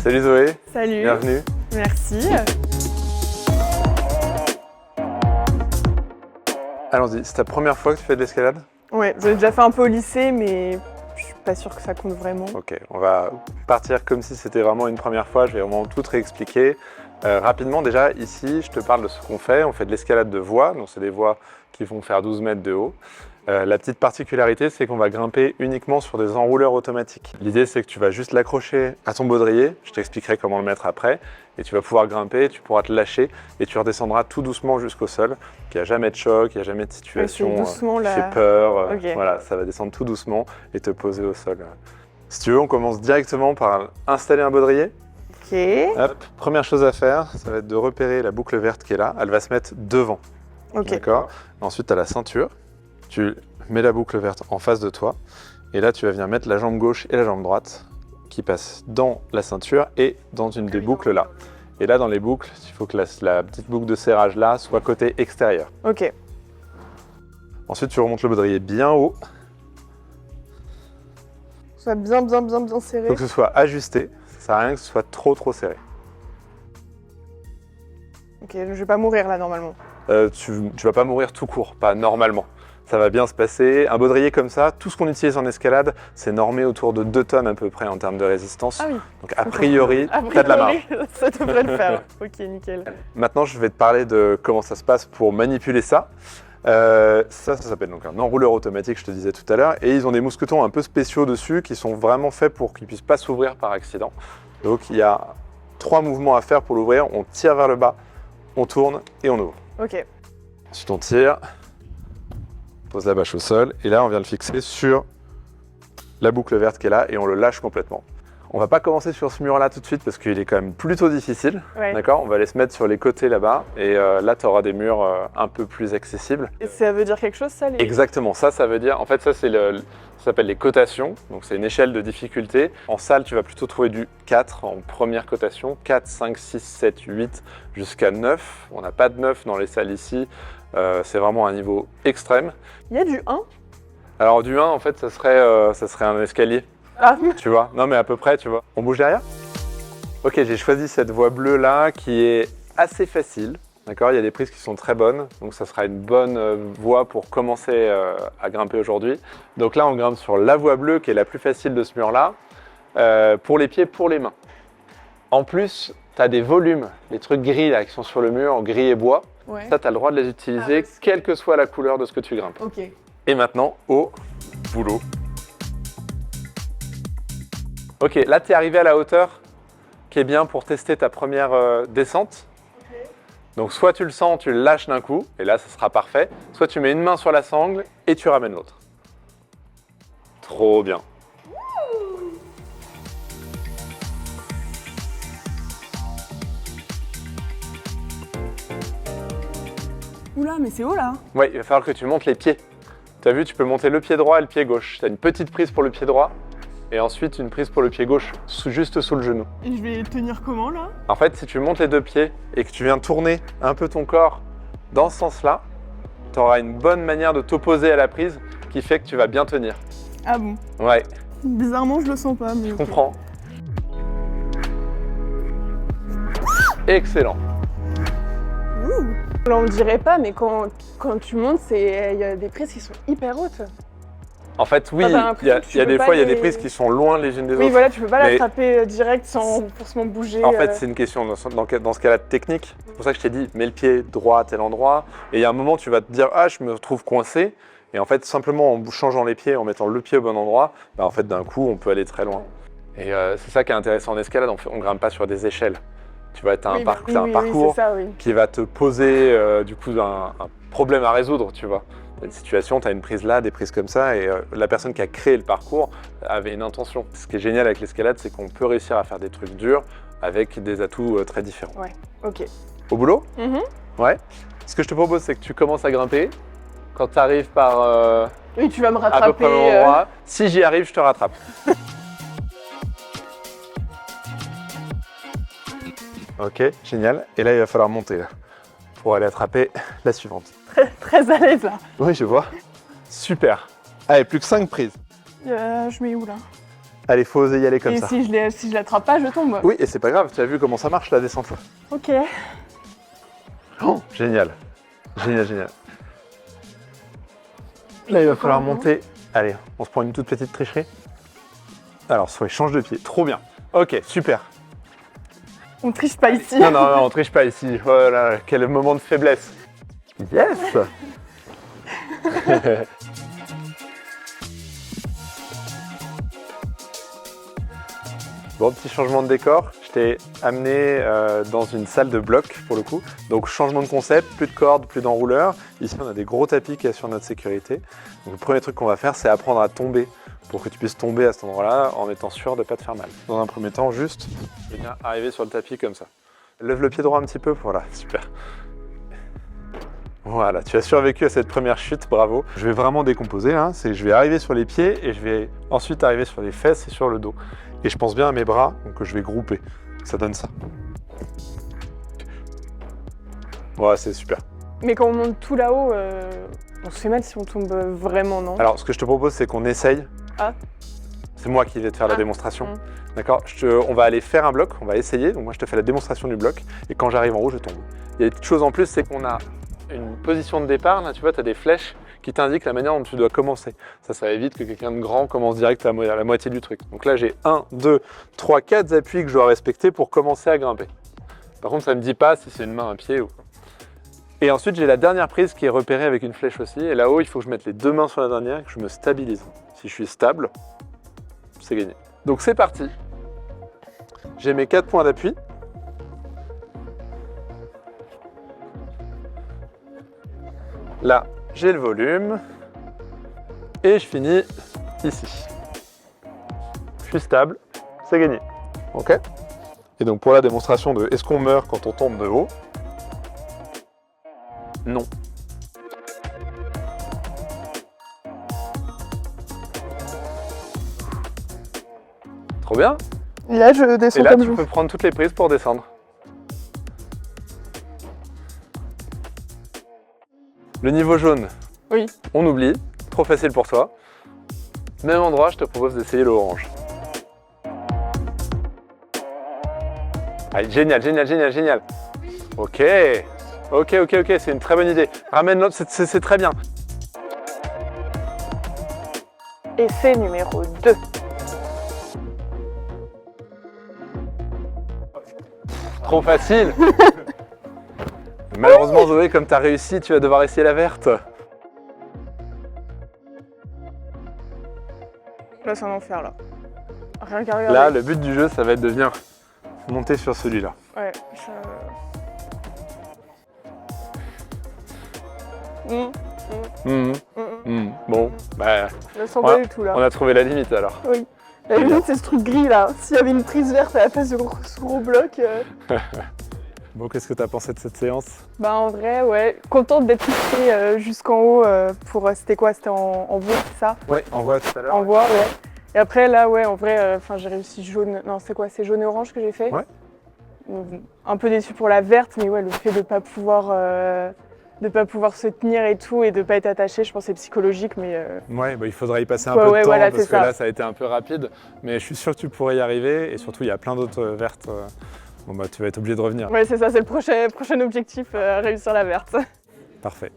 Salut Zoé. Salut. Bienvenue. Merci. Allons-y, c'est ta première fois que tu fais de l'escalade? Ouais, j'en ai déjà fait un peu au lycée, mais je suis pas sûre que ça compte vraiment. Ok, on va partir comme si c'était vraiment une première fois. Je vais vraiment tout te réexpliquer. Rapidement, déjà, ici, je te parle de ce qu'on fait. On fait de l'escalade de voies, donc c'est des voies qui vont faire 12 mètres de haut. La petite particularité, c'est qu'on va grimper uniquement sur des enrouleurs automatiques. L'idée, c'est que tu vas juste l'accrocher à ton baudrier. Je t'expliquerai comment le mettre après. Et tu vas pouvoir grimper, tu pourras te lâcher et tu redescendras tout doucement jusqu'au sol. Il n'y a jamais de choc, il n'y a jamais de situation doucement, qui fait peur. Ok. Voilà, ça va descendre tout doucement et te poser au sol. Si tu veux, on commence directement par installer un baudrier. Ok. Hop, première chose à faire, ça va être de repérer la boucle verte qui est là. Elle va se mettre devant. Ok. D'accord. Ensuite, tu as la ceinture. Tu mets la boucle verte en face de toi. Et là, tu vas venir mettre la jambe gauche et la jambe droite qui passent dans la ceinture et dans une des boucles là. Et là, dans les boucles, il faut que la petite boucle de serrage là soit côté extérieur. Ok. Ensuite, tu remontes le baudrier bien haut. Soit bien serré. Il faut que ce soit ajusté. Ça sert à rien que ce soit trop serré. Ok, je vais pas mourir là normalement. Tu vas pas mourir tout court, pas normalement. Ça va bien se passer. Un baudrier comme ça, tout ce qu'on utilise en escalade, c'est normé autour de 2 tonnes à peu près en termes de résistance. Ah oui. Donc a priori, tu as de la marge. Ça devrait le faire. Ok, nickel. Maintenant, je vais te parler de comment ça se passe pour manipuler ça. Ça s'appelle donc un enrouleur automatique, je te disais tout à l'heure. Et ils ont des mousquetons un peu spéciaux dessus qui sont vraiment faits pour qu'ils ne puissent pas s'ouvrir par accident. Donc il y a 3 mouvements à faire pour l'ouvrir. On tire vers le bas, on tourne et on ouvre. Ok. Ensuite, on tire. Pose la bâche au sol et là on vient le fixer sur la boucle verte qui est là et on le lâche complètement. On va pas commencer sur ce mur là tout de suite parce qu'il est quand même plutôt difficile. Ouais. D'accord. On va aller se mettre sur les côtés là-bas et là tu auras des murs un peu plus accessibles. Et ça veut dire quelque chose ça les... Exactement, ça veut dire, en fait ça c'est ça s'appelle les cotations, donc c'est une échelle de difficulté. En salle tu vas plutôt trouver du 4 en première cotation, 4, 5, 6, 7, 8 jusqu'à 9. On n'a pas de 9 dans les salles ici, c'est vraiment un niveau extrême. Il y a du 1. Alors du 1 en fait ça serait un escalier, Ah. tu vois. Non mais à peu près, tu vois. On bouge derrière. Ok, j'ai choisi cette voie bleue là qui est assez facile. D'accord, il y a des prises qui sont très bonnes, donc ça sera une bonne voie pour commencer à grimper aujourd'hui. Donc là on grimpe sur la voie bleue qui est la plus facile de ce mur là, pour les pieds, pour les mains. En plus, tu as des volumes, les trucs gris là qui sont sur le mur, gris et bois. Ouais. Ça, tu as le droit de les utiliser, quelle que soit la couleur de ce que tu grimpes. Ok. Et maintenant, au boulot. Ok, là, tu es arrivé à la hauteur qui est bien pour tester ta première descente. Ok. Donc, soit tu le sens, tu le lâches d'un coup, et là, ça sera parfait. Soit tu mets une main sur la sangle et tu ramènes l'autre. Trop bien. Oula, mais c'est haut là. Ouais, il va falloir que tu montes les pieds. Tu as vu, tu peux monter le pied droit et le pied gauche. Tu as une petite prise pour le pied droit et ensuite une prise pour le pied gauche, juste sous le genou. Et je vais tenir comment là? En fait, si tu montes les 2 pieds et que tu viens tourner un peu ton corps dans ce sens-là, tu auras une bonne manière de t'opposer à la prise qui fait que tu vas bien tenir. Ah bon? Ouais, Bizarrement, je le sens pas. Mais je comprends. Excellent. Là, on le dirait pas, mais quand tu montes, il y a des prises qui sont hyper hautes. En fait, oui, T'as il y a, l'impression que tu il y a peux des pas fois, il y a des les- prises qui sont loin les unes des Oui, autres. voilà, tu peux pas Mais- l'attraper direct sans forcément bouger. En fait, c'est une question dans ce cas-là de technique. C'est pour ça que je t'ai dit, mets le pied droit à tel endroit. Et il y a un moment, tu vas te dire, ah, je me retrouve coincé. Et en fait, simplement en changeant les pieds, en mettant le pied au bon endroit, bah, en fait, d'un coup, on peut aller très loin. Et c'est ça qui est intéressant en escalade, on grimpe pas sur des échelles. Tu vas être un, Oui, c'est un parcours c'est ça, oui. qui va te poser du coup un problème à résoudre, tu vois. Une situation, tu as une prise là, des prises comme ça, et la personne qui a créé le parcours avait une intention. Ce qui est génial avec l'escalade, c'est qu'on peut réussir à faire des trucs durs avec des atouts très différents. Ouais, ok. Au boulot? Mhm. Ouais. Ce que je te propose, c'est que tu commences à grimper. Quand tu arrives par Oui, tu vas me à peu rattraper. près au même endroit, si j'y arrive, je te rattrape. Ok, génial. Et là, il va falloir monter là, pour aller attraper la suivante. Très à l'aise là. Oui, je vois. Super. Allez, plus que 5 prises. Je mets où là? Allez, faut oser y aller comme Et ça. si je l'attrape pas, je tombe. Oui, et c'est pas grave, tu as vu comment ça marche la descente. Ok. Oh, génial. Génial, génial. Là, il va falloir monter. Allez, on se prend une toute petite tricherie. Alors, soit change de pied. Trop bien. Ok, super. On triche pas ici. Non, non, non, on triche pas ici. Voilà, quel moment de faiblesse. Yes. Bon, petit changement de décor. Je t'ai amené dans une salle de bloc pour le coup. Donc changement de concept, plus de cordes, plus d'enrouleurs. Ici, on a des gros tapis qui assurent notre sécurité. Donc le premier truc qu'on va faire, c'est apprendre à tomber pour que tu puisses tomber à cet endroit-là en étant sûr de ne pas te faire mal. Dans un premier temps, juste venir arriver sur le tapis comme ça. Lève le pied droit un petit peu, voilà, super. Voilà, tu as survécu à cette première chute, bravo. Je vais vraiment décomposer, hein. Je vais arriver sur les pieds et je vais ensuite arriver sur les fesses et sur le dos. Et je pense bien à mes bras, donc je vais grouper. Ça donne ça. Ouais, c'est super. Mais quand on monte tout là-haut, on se fait mal si on tombe vraiment, non? Alors, ce que je te propose, c'est qu'on essaye. Ah. C'est moi qui vais te faire la démonstration. Mmh. D'accord, on va aller faire un bloc, on va essayer. Donc moi, je te fais la démonstration du bloc. Et quand j'arrive en haut, je tombe. Il y a une petite chose en plus, c'est qu'on a une position de départ. Là, tu vois, tu as des flèches qui t'indiquent la manière dont tu dois commencer. Ça évite que quelqu'un de grand commence direct à la moitié du truc. Donc là, j'ai 1, 2, 3, 4 appuis que je dois respecter pour commencer à grimper. Par contre, ça ne me dit pas si c'est une main, un pied ou... Et ensuite, j'ai la dernière prise qui est repérée avec une flèche aussi. Et là-haut, il faut que je mette les deux mains sur la dernière et que je me stabilise. Si je suis stable, c'est gagné. Donc c'est parti. J'ai mes 4 points d'appui. Là, j'ai le volume. Et je finis ici. Je suis stable, c'est gagné. Ok? Et donc pour la démonstration de est-ce qu'on meurt quand on tombe de haut? Non. Trop bien. Et là, je descends Et là, comme tu vous. peux prendre toutes les prises pour descendre. Le niveau jaune, Oui. on oublie. Trop facile pour toi. Même endroit, je te propose d'essayer le orange. Allez, génial, génial, génial, génial. Ok. Ok, ok, ok, c'est une très bonne idée. Ramène l'autre, c'est très bien. Essai numéro 2. Trop facile. Malheureusement, Zoé, comme tu as réussi, tu vas devoir essayer la verte. Là, c'est un enfer, là. Rien qu'à regarder. Là, le but du jeu, ça va être de venir monter sur celui-là. Ouais, Bon, bah, Je le sens pas du tout, là. on a trouvé la limite alors. Oui. La limite, c'est ce truc gris, là. S'il y avait une prise verte à la place de ce gros bloc... Bon, qu'est-ce que tu as pensé de cette séance? Bah en vrai, ouais, contente d'être poussée jusqu'en haut pour... C'était quoi? C'était en voie, c'est ça? Ouais, on voit tout à l'heure. En voie, ouais. Et après, là, ouais, en vrai, j'ai réussi jaune... Non, c'est quoi? C'est jaune et orange que j'ai fait? Ouais. Un peu déçue pour la verte, mais ouais, le fait de pas pouvoir se tenir et tout, et de pas être attaché, je pense que c'est psychologique, mais... Ouais, bah, il faudrait y passer un Ouais, peu de ouais, temps voilà, parce c'est que ça. là, ça a été un peu rapide. Mais je suis sûr que tu pourrais y arriver et surtout, il y a plein d'autres vertes. Bon, bah, tu vas être obligé de revenir. Ouais, c'est ça, c'est le prochain objectif, réussir la verte. Parfait.